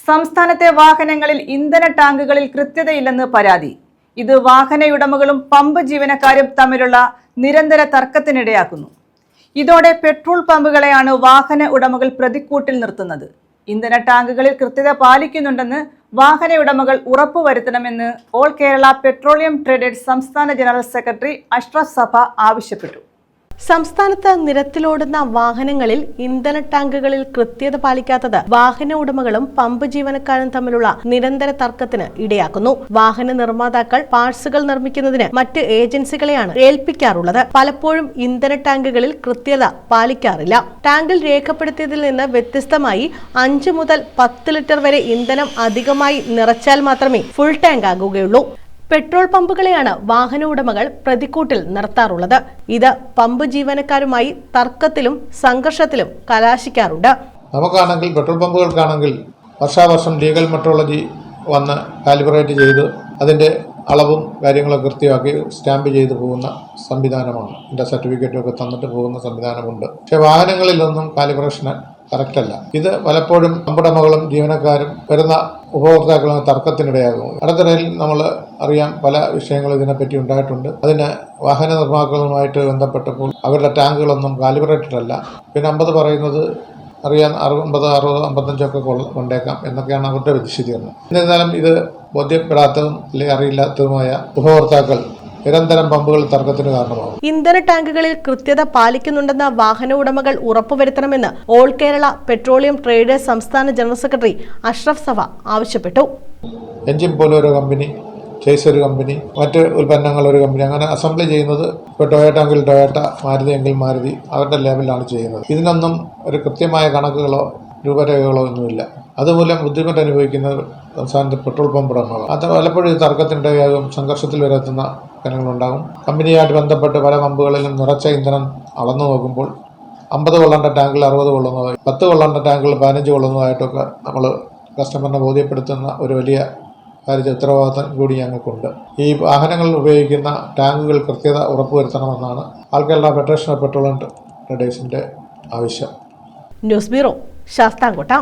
സംസ്ഥാനത്തെ വാഹനങ്ങളിൽ ഇന്ധന ടാങ്കുകളിൽ കൃത്യതയില്ലെന്ന് പരാതി. ഇത് വാഹനയുടമകളും പമ്പ് ജീവനക്കാരും തമ്മിലുള്ള നിരന്തര തർക്കത്തിനിടയാക്കുന്നു. ഇതോടെ പെട്രോൾ പമ്പുകളെയാണ് വാഹന ഉടമകൾ പ്രതിക്കൂട്ടിൽ നിർത്തുന്നത്. ഇന്ധന ടാങ്കുകളിൽ കൃത്യത പാലിക്കുന്നുണ്ടെന്ന് വാഹന ഉടമകൾ ഉറപ്പുവരുത്തണമെന്ന് ഓൾ കേരള പെട്രോളിയം ട്രേഡേഴ്സ് സംസ്ഥാന ജനറൽ സെക്രട്ടറി അഷ്റഫ് സഭ ആവശ്യപ്പെട്ടു. സംസ്ഥാനത്ത് നിരത്തിലോടുന്ന വാഹനങ്ങളിൽ ഇന്ധന ടാങ്കുകളിൽ കൃത്യത പാലിക്കാത്തത് വാഹന ഉടമകളും പമ്പ് ജീവനക്കാരും തമ്മിലുള്ള നിരന്തര തർക്കത്തിന് ഇടയാക്കുന്നു. വാഹന നിർമ്മാതാക്കൾ പാർട്സുകൾ നിർമ്മിക്കുന്നതിന് മറ്റ് ഏജൻസികളെയാണ് ഏൽപ്പിക്കാറുള്ളത്. പലപ്പോഴും ഇന്ധന ടാങ്കുകളിൽ കൃത്യത പാലിക്കാറില്ല. ടാങ്കിൽ രേഖപ്പെടുത്തിയതിൽ നിന്ന് വ്യത്യസ്തമായി 5 മുതൽ 10 ലിറ്റർ വരെ ഇന്ധനം അധികമായി നിറച്ചാൽ മാത്രമേ ഫുൾ ടാങ്ക് ആകുകയുള്ളൂ. പെട്രോൾ പമ്പുകളെയാണ് വാഹന ഉടമകൾ പ്രതിക്കൂട്ടിൽ നിർത്താറുള്ളത്. ഇത് പമ്പ് ജീവനക്കാരുമായി തർക്കത്തിലും സംഘർഷത്തിലും കലാശിക്കാറുണ്ട്. നമുക്കാണെങ്കിൽ പെട്രോൾ പമ്പുകൾക്കാണെങ്കിൽ വർഷാവർഷം ലീഗൽ മെട്രോളജി വന്ന് കാലിബ്രേറ്റ് ചെയ്ത് അതിൻ്റെ അളവും കാര്യങ്ങളും കൃത്യമാക്കി സ്റ്റാമ്പ് ചെയ്ത് പോകുന്ന സംവിധാനമാണ്. ഇതിൻ്റെ സർട്ടിഫിക്കറ്റൊക്കെ തന്നിട്ട് പോകുന്ന സംവിധാനമുണ്ട്. പക്ഷേ വാഹനങ്ങളിലൊന്നും കാലിബ്രേഷൻ കറക്റ്റല്ല. ഇത് പലപ്പോഴും പമ്പുടമകളും ജീവനക്കാരും വരുന്ന ഉപഭോക്താക്കളും തർക്കത്തിനിടയാകും. അടുത്തിടയിൽ നമ്മൾ അറിയാം, പല വിഷയങ്ങളും ഇതിനെപ്പറ്റി ഉണ്ടായിട്ടുണ്ട്. അതിന് വാഹന നിർമ്മാതാക്കളുമായിട്ട് ബന്ധപ്പെട്ടപ്പോൾ അവരുടെ ടാങ്കുകളൊന്നും കാലിബ്രേറ്റഡ് അല്ല. പിന്നെ 50 പറയുന്നത് അറിയാൻ 50, 60, 55 കൊണ്ടേക്കാം എന്നൊക്കെയാണ് അവരുടെ വിശദീകരണം. എന്നിരുന്നാലും ഇത് ബോധ്യപ്പെടാത്തതും അല്ലെങ്കിൽ അറിയില്ലാത്തതുമായ ഉപഭോക്താക്കൾ നിരന്തരം പമ്പുകൾ തർക്കത്തിന് കാരണമാകും. ഇന്ധന ടാങ്കുകളിൽ കൃത്യത പാലിക്കുന്നുണ്ടെന്ന് വാഹന ഉടമകൾ ഉറപ്പുവരുത്തണമെന്ന് ഓൾ കേരള പെട്രോളിയം ട്രേഡേഴ്സ് സംസ്ഥാന ജനറൽ സെക്രട്ടറി അഷ്റഫ് സഭ ആവശ്യപ്പെട്ടു. എഞ്ചിൻ പോലെ ഒരു കമ്പനി, ചേസ് ഒരു കമ്പനി, മറ്റ് ഉൽപ്പന്നങ്ങൾ ഒരു കമ്പനി, അങ്ങനെ അസംബ്ലി ചെയ്യുന്നത് ഇപ്പോൾ ടൊയോട്ട എങ്കിൽ ടൊയോട്ട, മാരുതി എങ്കിൽ മാരുതി, അവരുടെ ലേബലിലാണ് ചെയ്യുന്നത്. ഇതിനൊന്നും ഒരു കൃത്യമായ കണക്കുകളോ രൂപരേഖകളോ ഒന്നുമില്ല. അതുമൂലം ബുദ്ധിമുട്ട് അനുഭവിക്കുന്ന സംസ്ഥാനത്ത് പെട്രോൾ പമ്പ് ഉടമകൾ അത് പലപ്പോഴും ഈ തർക്കത്തിനിടയാകും, സംഘർഷത്തിൽ വരെത്തുന്ന കാര്യങ്ങളുണ്ടാകും. കമ്പനിയായിട്ട് ബന്ധപ്പെട്ട് പല പമ്പുകളിലും നിറച്ച ഇന്ധനം അളന്നു നോക്കുമ്പോൾ 50 കൊള്ളേണ്ട ടാങ്കിൽ 60 കൊള്ളുന്നതായി, 10 കൊള്ളേണ്ട ടാങ്കിൽ 15 കൊള്ളുന്നതായിട്ടൊക്കെ നമ്മൾ കസ്റ്റമറിനെ ബോധ്യപ്പെടുത്തുന്ന ഒരു വലിയ ഉത്തരവാദിത്തം കൂടി ഞങ്ങൾക്കുണ്ട്. ഈ വാഹനങ്ങളിൽ ഉപയോഗിക്കുന്ന ടാങ്കുകൾ കൃത്യത ഉറപ്പുവരുത്തണമെന്നാണ് All Kerala Federation of Petroleum ട്രേഡേഴ്സിൻ്റെ ആവശ്യം. News bureau, Sasthamkotta.